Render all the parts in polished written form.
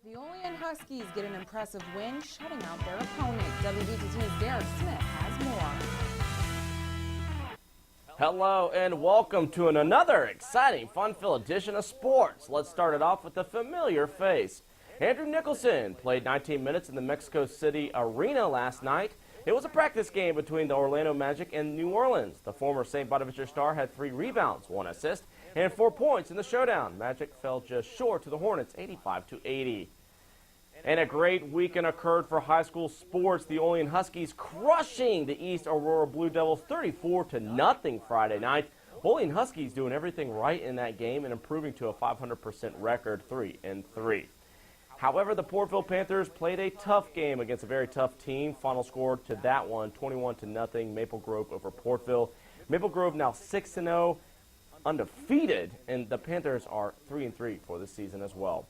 The Olean Huskies get an impressive win, shutting out their opponent. WVTT's Derek Smith has more. Hello and welcome to another exciting, fun-filled edition of sports. Let's start it off with a familiar face. Andrew Nicholson played 19 minutes in the Mexico City Arena last night. It was a practice game between the Orlando Magic and New Orleans. The former St. Bonaventure star had 3 rebounds, 1 assist, and 4 points in the showdown. Magic fell just short to the Hornets, 85-80. And a great weekend occurred for high school sports. The Olean Huskies crushing the East Aurora Blue Devils 34-0 Friday night. Olean Huskies doing everything right in that game and improving to a 500% record, 3-3. However, the Portville Panthers played a tough game against a very tough team. Final score to that one, 21-0, Maple Grove over Portville. Maple Grove now 6-0, undefeated, and the Panthers are 3-3 for this season as well.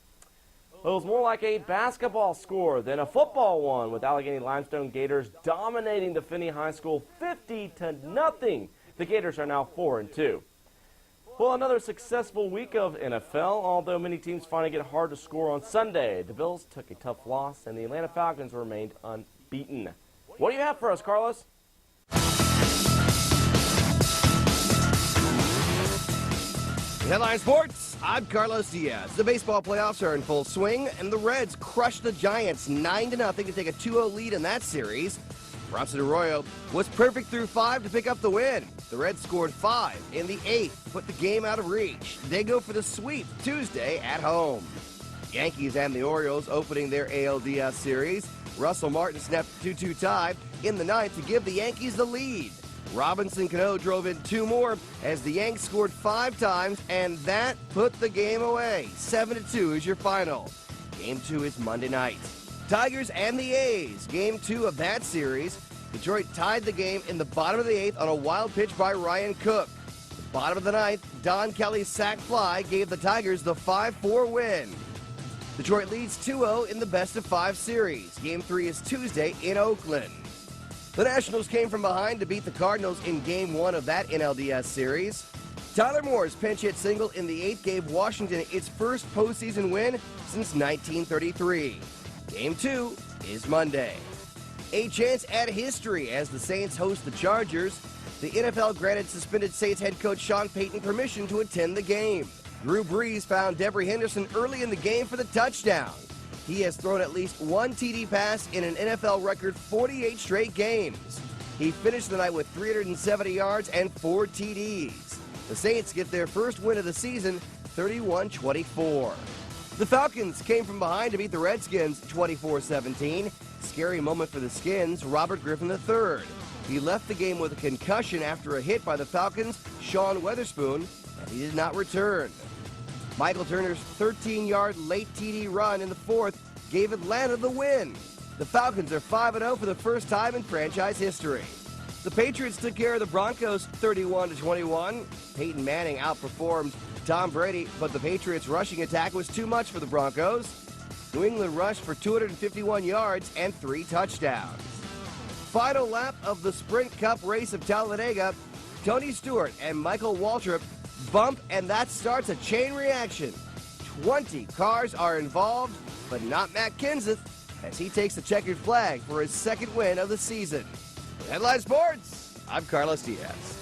It was more like a basketball score than a football one, with Allegheny Limestone Gators dominating the Finney High School 50-0. The Gators are now 4-2. Well, another successful week of NFL, although many teams find it hard to score on Sunday. The Bills took a tough loss, and the Atlanta Falcons remained unbeaten. What do you have for us, Carlos? Headline Sports, I'm Carlos Diaz. The baseball playoffs are in full swing, and the Reds crushed the Giants 9-0 to take a 2-0 lead in that series. Bronson Arroyo was perfect through 5 to pick up the win. The Reds scored 5 in the 8th, put the game out of reach. They go for the sweep Tuesday at home. Yankees and the Orioles opening their ALDS series. Russell Martin snapped a 2-2 tie in the 9th to give the Yankees the lead. Robinson Cano drove in 2 more as the Yanks scored 5 times, and that put the game away. 7-2 is your final. Game 2 is Monday night. Tigers and the A's, game 2 of that series. Detroit tied the game in the bottom of the 8th on a wild pitch by Ryan Cook. The bottom of the 9th, Don Kelly's sac fly gave the Tigers the 5-4 win. Detroit leads 2-0 in the best-of-5 series. Game 3 is Tuesday in Oakland. The Nationals came from behind to beat the Cardinals in Game 1 of that NLDS series. Tyler Moore's pinch hit single in the 8th gave Washington its first postseason win since 1933. Game 2 is Monday. A chance at history as the Saints host the Chargers. The NFL granted suspended Saints head coach Sean Payton permission to attend the game. Drew Brees found Devery Henderson early in the game for the touchdown. He has thrown at least 1 TD pass in an NFL record 48 straight games. He finished the night with 370 yards and 4 TDs. The Saints get their first win of the season, 31-24. The Falcons came from behind to beat the Redskins 24-17. Scary moment for the Skins, Robert Griffin III. He left the game with a concussion after a hit by the Falcons' Sean Weatherspoon, and he did not return. Michael Turner's 13-yard late TD run in the 4th gave Atlanta the win. The Falcons are 5-0 for the first time in franchise history. The Patriots took care of the Broncos 31-21. Peyton Manning outperformed Tom Brady, but the Patriots' rushing attack was too much for the Broncos. New England rushed for 251 yards and 3 touchdowns. Final lap of the Sprint Cup race of Talladega, Tony Stewart and Michael Waltrip bump, and that starts a chain reaction. 20 cars are involved, but not Matt Kenseth, as he takes the checkered flag for his 2nd win of the season. With Headline Sports, I'm Carlos Diaz.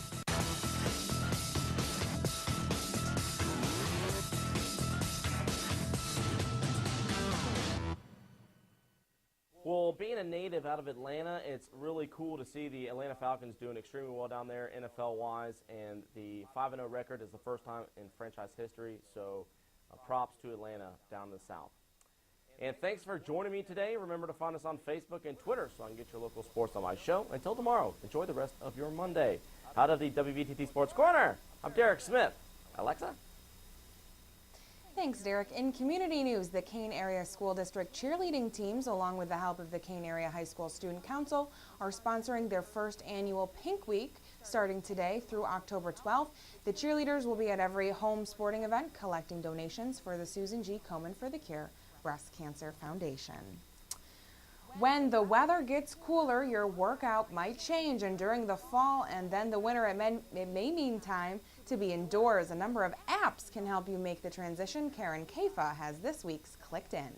Well, being a native out of Atlanta, it's really cool to see the Atlanta Falcons doing extremely well down there NFL-wise, and the 5-0 record is the first time in franchise history, so props to Atlanta down in the South. And thanks for joining me today. Remember to find us on Facebook and Twitter so I can get your local sports on my show. Until tomorrow, enjoy the rest of your Monday. Out of the WVTT Sports Corner, I'm Derek Smith. Alexa? Thanks, Derek. In community news, the Kane Area School District cheerleading teams, along with the help of the Kane Area High School Student Council, are sponsoring their first annual Pink Week starting today through October 12th. The cheerleaders will be at every home sporting event collecting donations for the Susan G. Komen for the Cure Breast Cancer Foundation. When the weather gets cooler, your workout might change, and during the fall and then the winter, it may mean time to be indoors. A number of apps can help you make the transition. Karen Kafa has this week's Clicked In.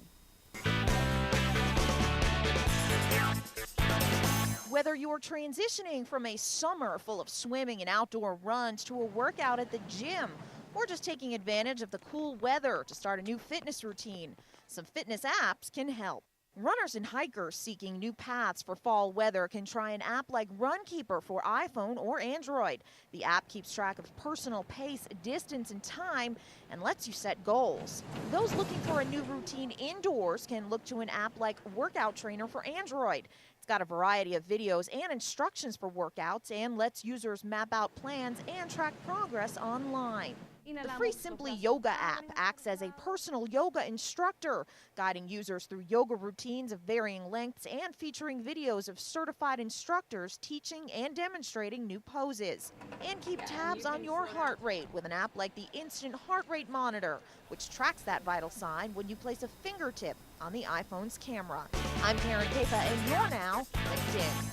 Whether you're transitioning from a summer full of swimming and outdoor runs to a workout at the gym, or just taking advantage of the cool weather to start a new fitness routine, some fitness apps can help. Runners and hikers seeking new paths for fall weather can try an app like Runkeeper for iPhone or Android. The app keeps track of personal pace, distance, and time and lets you set goals. Those looking for a new routine indoors can look to an app like Workout Trainer for Android. It's got a variety of videos and instructions for workouts and lets users map out plans and track progress online. The free Simply Yoga app acts as a personal yoga instructor, guiding users through yoga routines of varying lengths and featuring videos of certified instructors teaching and demonstrating new poses. And keep tabs on your heart rate with an app like the Instant Heart Rate Monitor, which tracks that vital sign when you place a fingertip on the iPhone's camera. I'm Karen Kepa, and you're now linked in.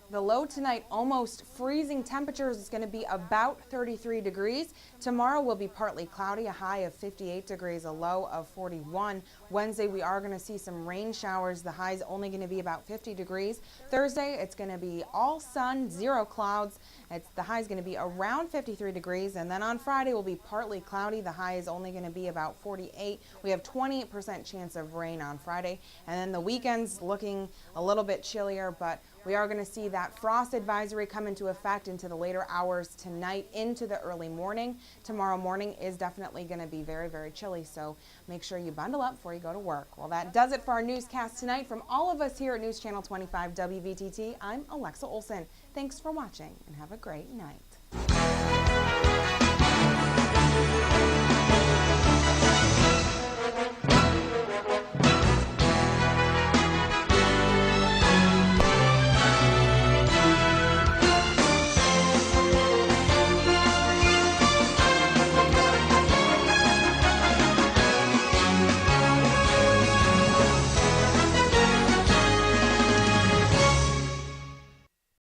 The low tonight, almost freezing temperatures, is going to be about 33 degrees. Tomorrow will be partly cloudy, a high of 58 degrees, a low of 41. Wednesday, we are going to see some rain showers. The high is only going to be about 50 degrees. Thursday, it's going to be all sun, 0 clouds. The high is going to be around 53 degrees. And then on Friday, will be partly cloudy. The high is only going to be about 48. We have 28% chance of rain on Friday. And then the weekend's looking a little bit chillier, but we are going to see that frost advisory come into effect into the later hours tonight into the early morning. Tomorrow morning is definitely going to be very, very chilly, so make sure you bundle up before you go to work. Well, that does it for our newscast tonight. From all of us here at News Channel 25 WVTT, I'm Alexa Olson. Thanks for watching and have a great night.